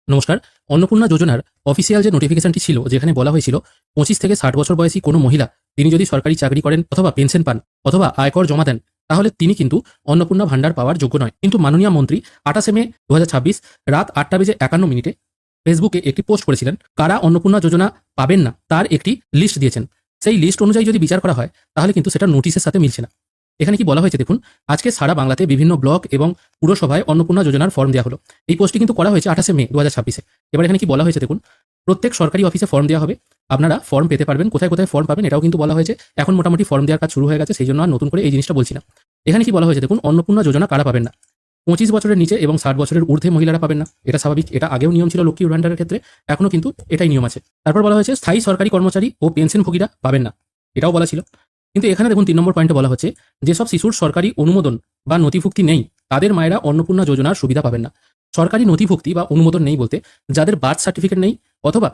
নমস্কার। অন্নপূর্ণা যোজনার অফিসিয়াল যে নোটিফিকেশনটি ছিল, যেখানে বলা হয়েছিল 25 থেকে 60 বছর বয়সী কোনো মহিলা তিনি যদি সরকারি চাকরি করেন অথবা পেনশন পান অথবা আয়কর জমা দেন, তাহলে তিনি কিন্তু অন্নপূর্ণা ভান্ডার পাওয়ার যোগ্য নয়। কিন্তু মাননীয় মন্ত্রী 28 মে 2026 রাত 8:51 ফেসবুকে একটি পোস্ট করেছিলেন। কারা অন্নপূর্ণা যোজনা পাবেন না তার একটি লিস্ট দিয়েছেন। সেই লিস্ট অনুযায়ী যদি বিচার করা হয় তাহলে কিন্তু সেটা নোটিশের সাথে মিলছে না। এখানে কি বলা হয়েছে দেখুন, আজকে সারা বাংলাতে বিভিন্ন ব্লক এবং পুরসভায় অন্নপূর্ণা যোজনার ফর্ম দেওয়া হলো। এই পোস্টটি কিন্তু করা হয়েছে 28 মে 2026। এবার এখানে কি বলা হয়েছে দেখুন, প্রত্যেক সরকারি অফিসে ফর্ম দেওয়া হবে, আপনারা ফর্ম পেতে পারবেন। কোথায় কোথায় ফর্ম পাবেন এটাও কিন্তু বলা হয়েছে। এখন মোটামুটি ফর্ম দেওয়ার কাজ শুরু হয়ে গেছে, সেই জন্য আর নতুন করে এই জিনিসটা বলছি না। এখানে কি বলা হয়েছে দেখুন, অন্নপূর্ণা যোজনা কারা পাবেন না? 25 বছরের নিচে এবং 60 বছরের ঊর্ধ্বে মহিলারা পাবেন না। এটা স্বাভাবিক, এটা আগেও নিয়ম ছিল লক্ষ্মীর ভান্ডারের ক্ষেত্রে, এখনো কিন্তু এটাই নিয়ম আছে। তারপর বলা হয়েছে স্থায়ী সরকারি কর্মচারী ও পেনশনভোগীরা পাবেন না, এটাও বলা ছিল। কিন্তু এখানে দেখুন 3 নম্বর পয়েন্টে বলা হচ্ছে যেসব শিশুর সরকারি অনুমোদন বা নথিভুক্তি নেই তাদের মায়েরা অন্নপূর্ণা যোজনার সুবিধা পাবেন না। সরকারি নথিভুক্তি বা অনুমোদন নেই বলতে যাদের বার্থ সার্টিফিকেট নেই অথবা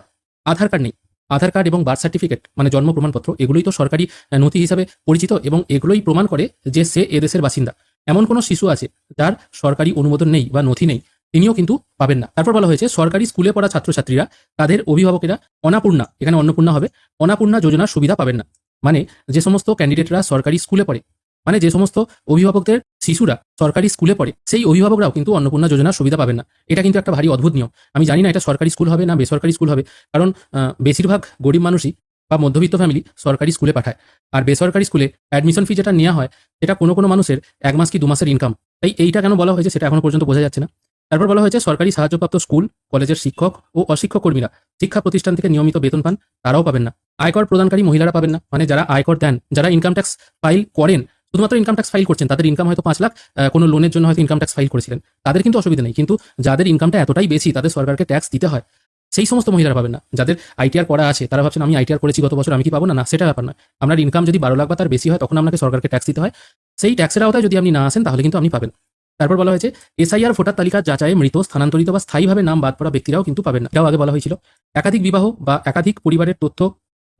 আধার কার্ড নেই। আধার কার্ড এবং বার্থ সার্টিফিকেট মানে জন্ম প্রমাণপত্র, এগুলোই তো সরকারি নথি হিসাবে পরিচিত এবং এগুলোই প্রমাণ করে যে সে এদেশের বাসিন্দা। এমন কোনো শিশু আছে যার সরকারি অনুমোদন নেই বা নথি নেই, তিনিও কিন্তু পাবেন না। তারপর বলা হয়েছে সরকারি স্কুলে পড়া ছাত্রছাত্রীরা, তাদের অভিভাবকেরা অনাপূর্ণা, এখানে অন্নপূর্ণা হবে, অনাপূর্ণা যোজনার সুবিধা পাবেন না। মানে যে সমস্ত ক্যান্ডিডেটরা সরকারি স্কুলে পড়ে, মানে যে সমস্ত অভিভাবকদের শিশুরা সরকারি স্কুলে পড়ে, সেই অভিভাবকরাও কিন্তু অন্নপূর্ণা যোজনার সুবিধা পাবেন না। এটা কিন্তু একটা ভারী অদ্ভুত নিয়ম। আমি জানি না এটা সরকারি স্কুল হবে না বেসরকারি স্কুল হবে, কারণ বেশিরভাগ গরিব মানুষই বা মধ্যবিত্ত ফ্যামিলি সরকারি স্কুলে পাঠায়। আর বেসরকারি স্কুলে অ্যাডমিশন ফি যেটা নেওয়া হয় সেটা কোনো কোনো মানুষের 1 মাস কি 2 মাসের ইনকাম। তাই এইটা কেন বলা হয়েছে সেটা এখনো পর্যন্ত বোঝা যাচ্ছে না। তারপর বলা হয়েছে সরকারি সাহায্যপ্রাপ্ত স্কুল কলেজের শিক্ষক ও অশিক্ষক কর্মীরা শিক্ষা প্রতিষ্ঠান থেকে নিয়মিত বেতন পান, তারাও পাবেন না। আয়কর প্রদানকারী মহিলারা পাবেন না, মানে যারা আয়কর দেন, যারা ইনকাম ট্যাক্স ফাইল করেন, শুধুমাত্র ইনকাম ট্যাক্স ফাইল করছেন, তাদের ইনকাম হয়তো 5 লাখ, কোনো লোনের জন্য হয়তো ইনকাম ট্যাক্স ফাইল করেছিলেন, তাদের কিন্তু অসুবিধা নেই। কিন্তু যাদের ইনকামটা এতটাই বেশি তাদের সরকারকে ট্যাক্স দিতে হয়, সেই সমস্ত মহিলারা পাবেন না। যাদের আইটিআর করা আছে তারা ভাবছেন আমি আইটিআর করেছি গত বছর, আমি কি পাবো না? না, সেটা ব্যাপার নয়। আপনার ইনকাম যদি 12 লাখ বা তার বেশি হয় তখন আপনাকে সরকারকে ট্যাক্স দিতে হয়। সেই ট্যাক্সের আওতায় যদি আপনি না আসেন তাহলে কিন্তু আপনি পাবেন। তারপর বলা হয়েছে এসআইআর ভোটার তালিকার যাচাইয়ে মৃত, স্থানান্তরিত বা স্থায়ীভাবে নাম বাদ পড়া ব্যক্তিরাও কিন্তু পাবেন না। এটাও আগে বলা হয়েছিল। একাধিক বিবাহ বা একাধিক পরিবারের তথ্য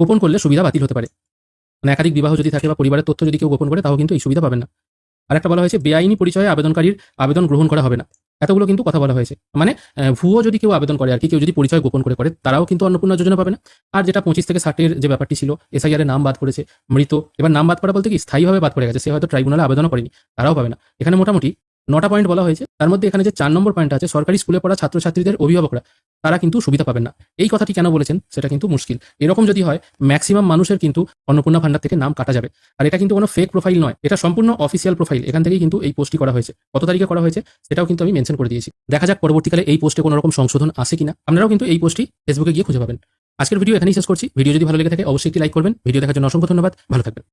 গোপন করলে সুবিধা বাতিল হতে পারে। মানে একাধিক বিবাহ যদি থাকে বা পরিবারের তথ্য যদি কেউ গোপন করে তাও কিন্তু এই সুবিধা পাবেন না। আরেকটা বলা হয়েছে বেআইনি পরিচয়ে আবেদনকারীর আবেদন গ্রহণ করা হবে না। এতগুলো কিন্তু কথা বলা হয়েছে। মানে ভুয়ো যদি কেউ আবেদন করে আর কি, কেউ যদি পরিচয় গোপন করে তারাও কিন্তু অন্নপূর্ণা যোজনা পাবে না। আর যেটা 25 থেকে 60 যে ব্যাপারটি ছিল, এসআইআর নাম বাদ পড়েছে, মৃত, এবার নাম বাদ পড়া বলতে কি স্থায়ীভাবে বাদ পড়ে গেছে, সে হয়তো ট্রাইব্যুনালে আবেদনও করেনি, তারাও পাবে না। এখানে মোটামুটি 9টা পয়েন্ট বলা হয়েছে। তার মধ্যে এখানে যে 4 নম্বর পয়েন্ট আছে সরকারি স্কুলে পড়া ছাত্রছাত্রীদের অভিভাবকরা, তারা কিন্তু সুবিধা পাবেন না। এই কথাটি কেন বলেছেন সেটা কিন্তু মুশকিল। এরকম যদি হয় ম্যাক্সিমাম মানুষের কিন্তু অন্নপূর্ণা ভান্ডার থেকে নাম কাটা যাবে। আর এটা কিন্তু কোনো ফেক প্রোফাইল নয়, এটা সম্পূর্ণ অফিসিয়াল প্রোফাইল। এখান থেকেই কিন্তু এই পোস্টটি করা হয়েছে। কত তারিখে করা হয়েছে সেটাও কিন্তু আমি মেনশন করে দিয়েছি। দেখা যাক পরবর্তীকালে এই পোস্টে কোনো রকম সংশোধন আসে কিনা। আপনারাও কিন্তু এই পোস্টটি ফেসবুকে গিয়ে খুঁজে পাবেন। আজকের ভিডিও এখানেই শেষ করছি। ভিডিও যদি ভালো লেগে থাকে অবশ্যই একটি লাইক করবেন। ভিডিও দেখার জন্য অসংখ্য ধন্যবাদ। ভালো থাকবেন।